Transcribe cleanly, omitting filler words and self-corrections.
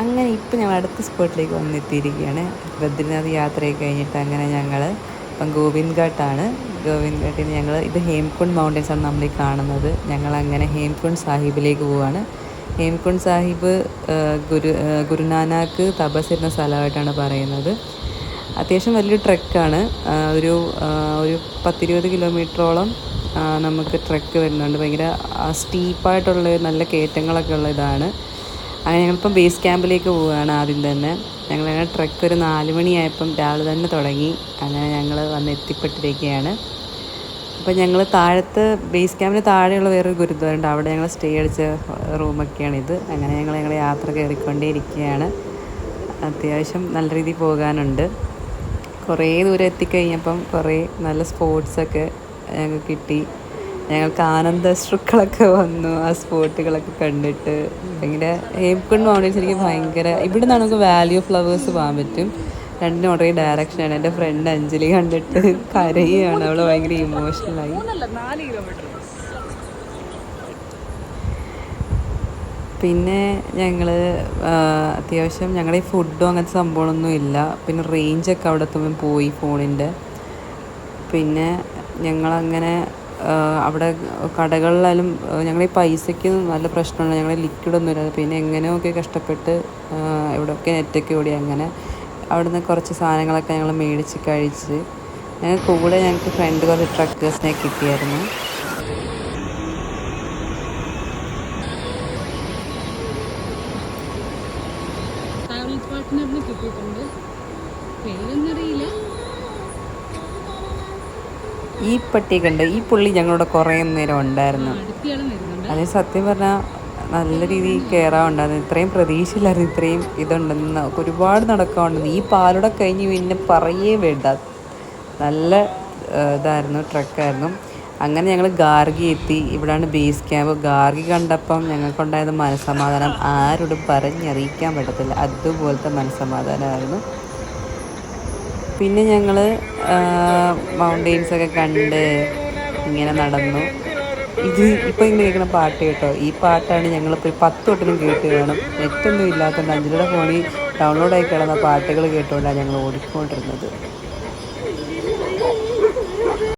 അങ്ങനെ ഇപ്പം ഞങ്ങൾ അടുത്ത സ്പോട്ടിലേക്ക് വന്നെത്തിയിരിക്കുകയാണ്. ബദ്രിനാഥ് യാത്രയൊക്കെ കഴിഞ്ഞിട്ട് അങ്ങനെ ഞങ്ങൾ ഇപ്പം ഗോവിന്ദ് ഘാട്ടാണ്. ഗോവിന്ദ് ഘാട്ടിൽ ഞങ്ങൾ ഇത് ഹേംകുണ്ട് മൗണ്ടൻസ് ആണ് നമ്മൾ ഈ കാണുന്നത്. ഞങ്ങളങ്ങനെ ഹേംകുണ്ട് സാഹിബിലേക്ക് പോവുകയാണ്. ഹേംകുണ്ട് സാഹിബ് ഗുരുനാനാക്ക് തപസ്സിരുന്ന സ്ഥലമായിട്ടാണ് പറയുന്നത്. അത്യാവശ്യം വലിയൊരു ട്രെക്കാണ്. ഒരു 10-20 കിലോമീറ്ററോളം നമുക്ക് ട്രെക്ക് വരുന്നുണ്ട്. ഭയങ്കര സ്റ്റീപ്പായിട്ടുള്ള നല്ല കയറ്റങ്ങളൊക്കെ ഉള്ള ഇതാണ്. അങ്ങനെ ഞങ്ങളിപ്പം ബേസ് ക്യാമ്പിലേക്ക് പോവുകയാണ്. ആദ്യം തന്നെ ഞങ്ങളങ്ങനെ ട്രെക്ക് ഒരു 4 മണിയായപ്പം രാവിലെ തന്നെ തുടങ്ങി. അങ്ങനെ ഞങ്ങൾ വന്ന് എത്തിപ്പെട്ടിരിക്കുകയാണ്. അപ്പം ഞങ്ങൾ താഴത്ത് ബേസ് ക്യാമ്പിന് താഴെയുള്ള വേറൊരു ഗുരുദ്വാരമുണ്ട്. അവിടെ ഞങ്ങൾ സ്റ്റേ അടിച്ച റൂമൊക്കെയാണിത്. അങ്ങനെ ഞങ്ങൾ യാത്ര കയറിക്കൊണ്ടേയിരിക്കുകയാണ്. അത്യാവശ്യം നല്ല രീതിയിൽ പോകാനുണ്ട്. കുറേ ദൂരം എത്തിക്കഴിഞ്ഞപ്പം കുറേ നല്ല സ്പോട്ട്സൊക്കെ ഞങ്ങൾക്ക് കിട്ടി. ഞങ്ങൾക്ക് ആനന്ദശ്രുക്കളൊക്കെ വന്നു ആ സ്പോട്ടുകളൊക്കെ കണ്ടിട്ട്. ഭയങ്കര ഹേംകുണ്ട് മൗണ്ടൻസ് എനിക്ക് ഭയങ്കര, ഇവിടെ നിന്ന് നമുക്ക് വാലി ഓഫ് ഫ്ലവേഴ്സ് പോകാൻ പറ്റും. രണ്ടിനും ഒരേ ഡയറക്ഷനാണ്. എൻ്റെ ഫ്രണ്ട് അഞ്ജലി കണ്ടിട്ട് കരയുകയാണ്. അവൾ ഭയങ്കര ഇമോഷണലായി. പിന്നെ ഞങ്ങൾ അത്യാവശ്യം ഞങ്ങളുടെ ഈ ഫുഡും അങ്ങനത്തെ സംഭവങ്ങളൊന്നും ഇല്ല. പിന്നെ റേഞ്ചൊക്കെ അവിടെ എത്തുമ്പം പോയി ഫോണിൻ്റെ. പിന്നെ ഞങ്ങളങ്ങനെ അവിടെ കടകളിലായാലും ഞങ്ങൾ ഈ പൈസയ്ക്ക് നല്ല പ്രശ്നമുണ്ട്. ഞങ്ങൾ ലിക്വിഡൊന്നും ഇല്ല. പിന്നെ എങ്ങനെയൊക്കെ കഷ്ടപ്പെട്ട് ഇവിടെയൊക്കെ നെറ്റൊക്കെ ഓടി അങ്ങനെ അവിടുന്ന് കുറച്ച് സാധനങ്ങളൊക്കെ ഞങ്ങൾ മേടിച്ച് കഴിച്ച്. കൂടെ ഞങ്ങൾക്ക് ഫ്രണ്ട് കുറച്ച് ട്രക്കേഴ്സിനെ കിട്ടിയായിരുന്നു. കിട്ടിയിട്ടുണ്ട്, പേരൊന്നറിയില്ല. ഈ പട്ടിയൊക്കെ ഉണ്ട്. ഈ പുള്ളി ഞങ്ങളോട് കുറേ നേരം ഉണ്ടായിരുന്നു. അതേ സത്യം പറഞ്ഞാൽ നല്ല രീതിയിൽ കയറാറുണ്ടായിരുന്നു. ഇത്രയും പ്രതീക്ഷയില്ലായിരുന്നു ഇത്രയും ഇതുണ്ടെന്ന്. ഒരുപാട് നടക്കാറുണ്ടെന്ന്. ഈ പാലൂടെ കഴിഞ്ഞ് പിന്നെ പറയേ വേണ്ട. നല്ല ഇതായിരുന്നു, ട്രക്കായിരുന്നു. അങ്ങനെ ഞങ്ങൾ ഗാർഗി എത്തി. ഇവിടെയാണ് ബേസ് ക്യാമ്പ്. ഗാർഗി കണ്ടപ്പം ഞങ്ങൾക്കുണ്ടായത് മനസ്സമാധാനം ആരോടും പറഞ്ഞറിയിക്കാൻ പറ്റത്തില്ല. അതുപോലത്തെ മനസ്സമാധാനമായിരുന്നു. പിന്നെ ഞങ്ങൾ മൗണ്ടെയ്ൻസൊക്കെ കണ്ട് ഇങ്ങനെ നടന്നു. ഇത് ഇപ്പോൾ ഇങ്ങനെ കേൾക്കുന്ന പാട്ട് കേട്ടോ, ഈ പാട്ടാണ് ഞങ്ങളിപ്പോൾ 10 തൊട്ടിനും കേട്ട് കാണും. നെറ്റൊന്നും ഇല്ലാത്തതുകൊണ്ട് അഞ്ജലിയുടെ ഫോണിൽ ഡൗൺലോഡായി കിടന്ന പാട്ടുകൾ കേട്ടുകൊണ്ടാണ് ഞങ്ങൾ ഓടിക്കൊണ്ടിരുന്നത്.